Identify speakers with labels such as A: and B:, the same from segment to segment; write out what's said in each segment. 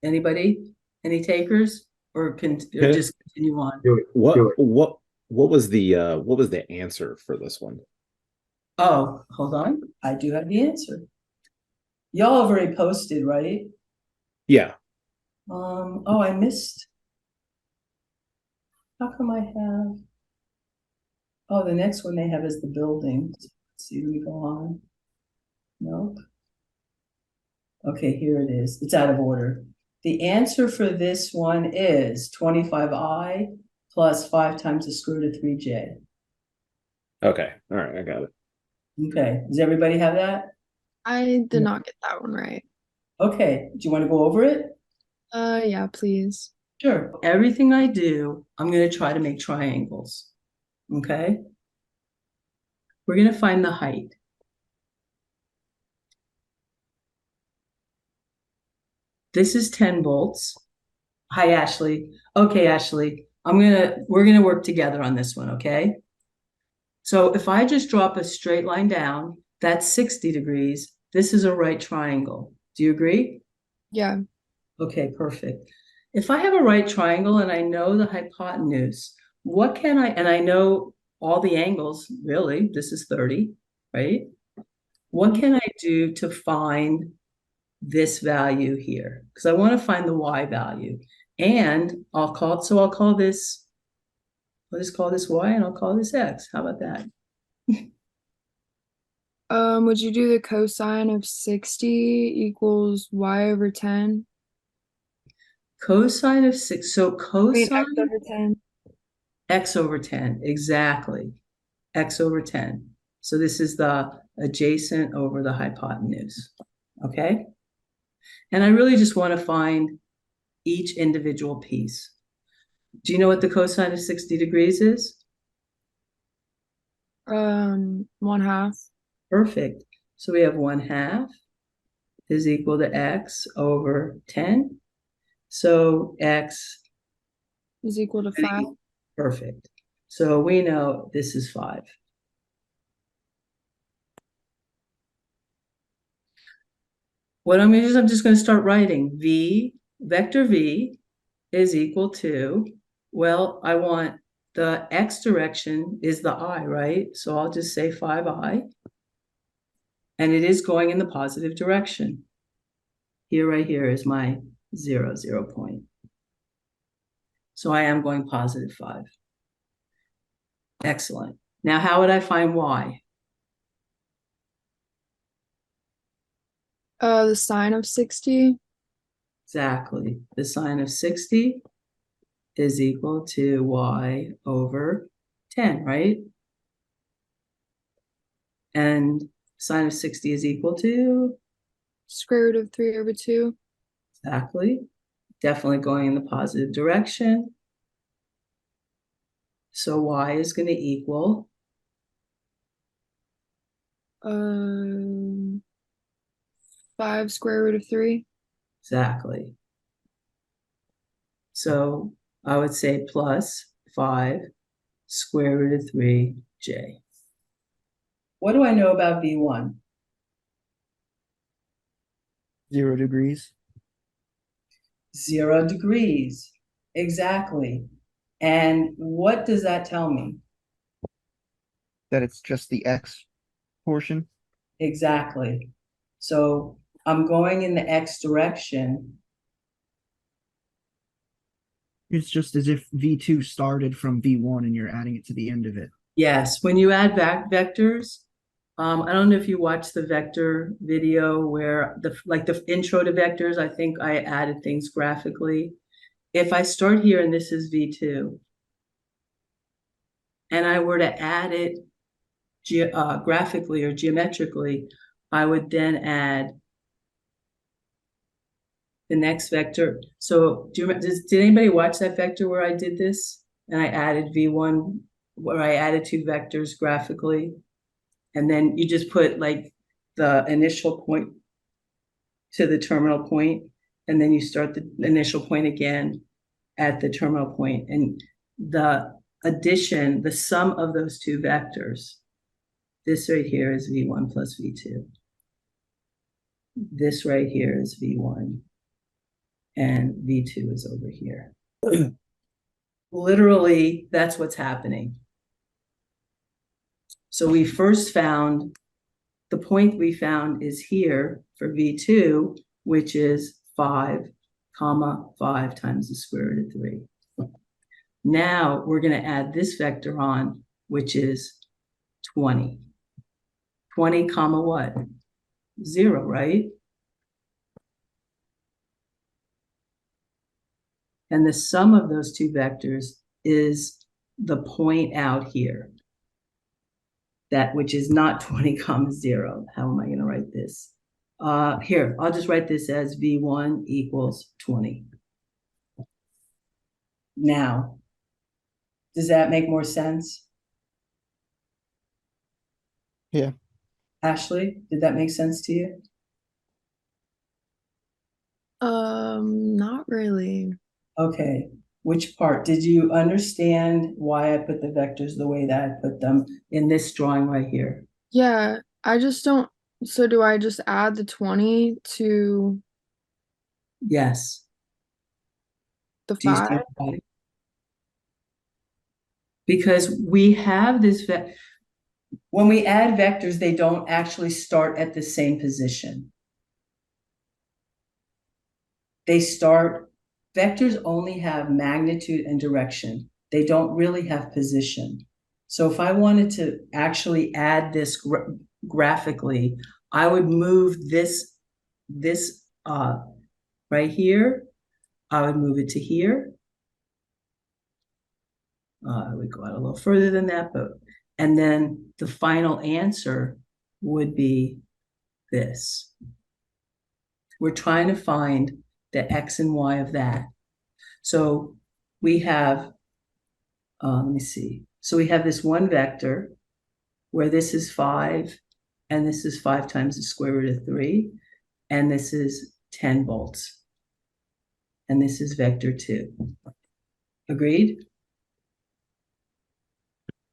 A: Anybody? Any takers? Or
B: Okay.
A: just continue on?
C: Do it.
B: What
C: Do it.
B: what what was the answer for this one?
A: Oh, hold on. I do have the answer. Y'all have already posted, right?
B: Yeah.
A: Oh, I missed. How come I have? Oh, the next one they have is the buildings. Let's see, let me go on. Nope. Okay, here it is. It's out of order. The answer for this one is 25i plus 5 times the square root of 3j.
B: Okay. All right, I got it.
A: Okay, does everybody have that?
D: I did not get that one right.
A: Okay, do you want to go over it?
D: Yeah, please.
A: Sure. Everything I do, I'm going to try to make triangles. Okay? We're going to find the height. This is 10 volts. Hi, Ashley. Okay, Ashley, we're gonna work together on this one, okay? So if I just drop a straight line down, that's 60 degrees. This is a right triangle. Do you agree?
D: Yeah.
A: Okay, perfect. If I have a right triangle and I know the hypotenuse, and I know all the angles, really, this is 30, right? What can I do to find this value here? Because I want to find the y value. And I'll call this, I'll just call this y and I'll call this x. How about that?
D: Would you do the cosine of 60 equals y over 10?
A: Cosine of 6. So
D: I mean, x
A: cosine
D: over 10.
A: x over 10. Exactly. X over 10. So this is the adjacent over the hypotenuse. Okay? And I really just want to find each individual piece. Do you know what the cosine of 60 degrees is?
D: 1/2.
A: Perfect. So we have 1/2 is equal to x over 10. So x,
D: Is equal to 5.
A: perfect. So we know this is 5. What I'm just going to start writing. Vector v is equal to, well, I want the x direction is the I, right? So I'll just say 5i. And it is going in the positive direction. Here, right here is my 0 point. So I am going positive 5. Excellent. Now, how would I find y?
D: The sine of 60.
A: Exactly. The sine of 60 is equal to y over 10, right? And sine of 60 is equal to,
D: Square root of 3 over 2.
A: exactly, definitely going in the positive direction. So y is going to equal,
D: Um, 5 square root of 3.
A: exactly. So I would say plus 5 square root of 3j. What do I know about V1?
E: 0 degrees.
A: 0 degrees. Exactly. And what does that tell me?
E: That it's just the x portion.
A: Exactly. So I'm going in the x direction.
E: It's just as if V2 started from V1 and you're adding it to the end of it.
A: Yes, when you add back vectors, I don't know if you watched the vector video where the intro to vectors, I think I added things graphically. If I start here and this is V2, and I were to add it graphically or geometrically, I would then add the next vector. So did anybody watch that vector where I did this? And I added V1, where I added 2 vectors graphically. And then you just put like the initial point to the terminal point, and then you start the initial point again at the terminal point. And the addition, the sum of those 2 vectors, this right here is V1 plus V2. This right here is V1. and V2 is over here. Literally, that's what's happening. So we first found, the point we found is here for V2, which is 5, comma 5 times the square root of 3. Now we're going to add this vector on, which is 20. 20 comma what? 0, right? And the sum of those two vectors is the point out here. That which is not 20 comma 0. How am I going to write this? Here, I'll just write this as V1 equals 20. Now, does that make more sense?
E: Yeah.
A: Ashley, did that make sense to you?
D: Not really.
A: Okay, which part? Did you understand why I put the vectors the way that I put them in this drawing right here?
D: Yeah, I just don't. So do I just add the 20 to
A: Yes.
D: the
A: Do you
D: 5?
A: see why? Because we have this, when we add vectors, they don't actually start at the same position. They start, vectors only have magnitude and direction. They don't really have position. So if I wanted to actually add this graphically, I would move this right here. I would move it to here. I would go out a little further than that, and then the final answer would be this. We're trying to find the X and Y of that. So we have, let me see. So we have this one vector where this is 5, and this is 5 times the square root of 3, and this is 10 volts. And this is vector 2. Agreed?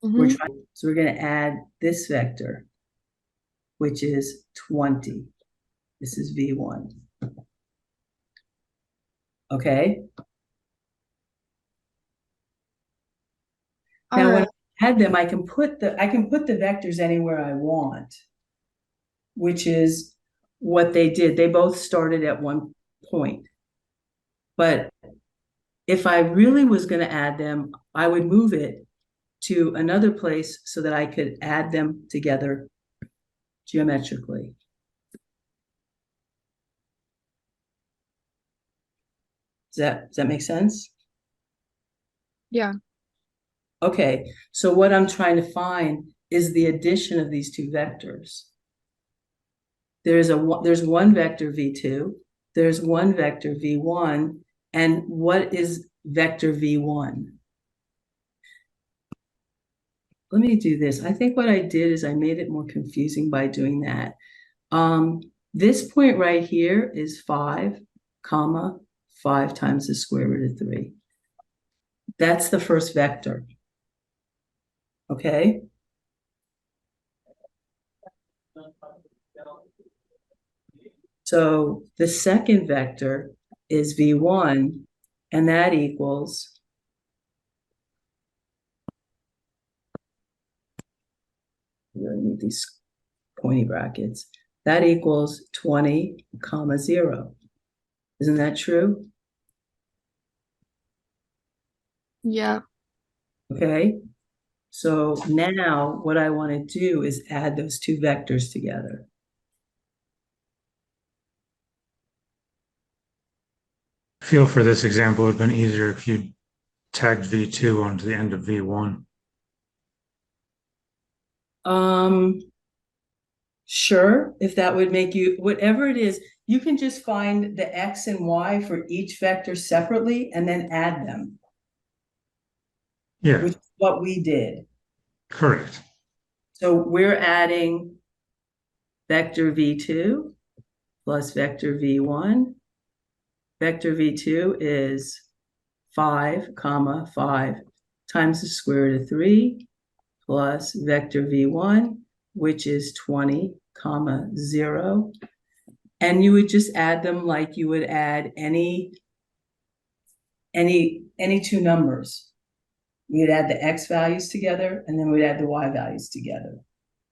D: Mhm.
A: So we're going to add this vector, which is 20. This is V1. Okay.
D: All
A: Now, when
D: right.
A: I add them, I can put the vectors anywhere I want, which is what they did. They both started at one point. But if I really was going to add them, I would move it to another place so that I could add them together geometrically. Does that make sense?
D: Yeah.
A: Okay, so what I'm trying to find is the addition of these two vectors. There's one vector V2, there's one vector V1, and what is vector V1? Let me do this. I think what I did is I made it more confusing by doing that. This point right here is 5, comma, 5 times the square root of 3. That's the first vector. Okay? So the second vector is V1, and that equals I really need these pointy brackets. That equals 20, comma 0. Isn't that true?
D: Yeah.
A: Okay. So now what I want to do is add those two vectors together.
C: I feel for this example, it would have been easier if you tagged V2 onto the end of V1.
A: Sure, if that would make you, whatever it is, you can just find the X and Y for each vector separately and then add them,
C: Yeah,
A: which is what we did.
C: correct.
A: So we're adding vector V2 plus vector V1. Vector V2 is 5, comma 5 times the square root of 3 plus vector V1, which is 20, comma 0. And you would just add them like you would add any any two numbers. We'd add the X values together and then we'd add the Y values together.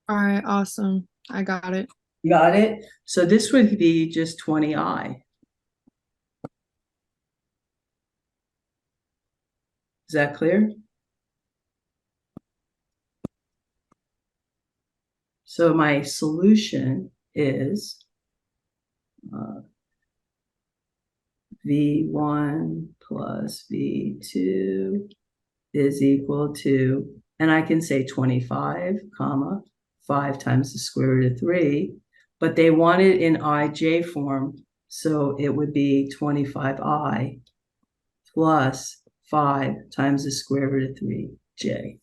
D: All right, awesome. I got it.
A: You got it? So this would be just 20i. Is that clear? So my solution is V1 plus V2 is equal to, and I can say 25, comma, 5 times the square root of 3, but they want it in IJ form, so it would be 25i plus 5 times the square root of 3j.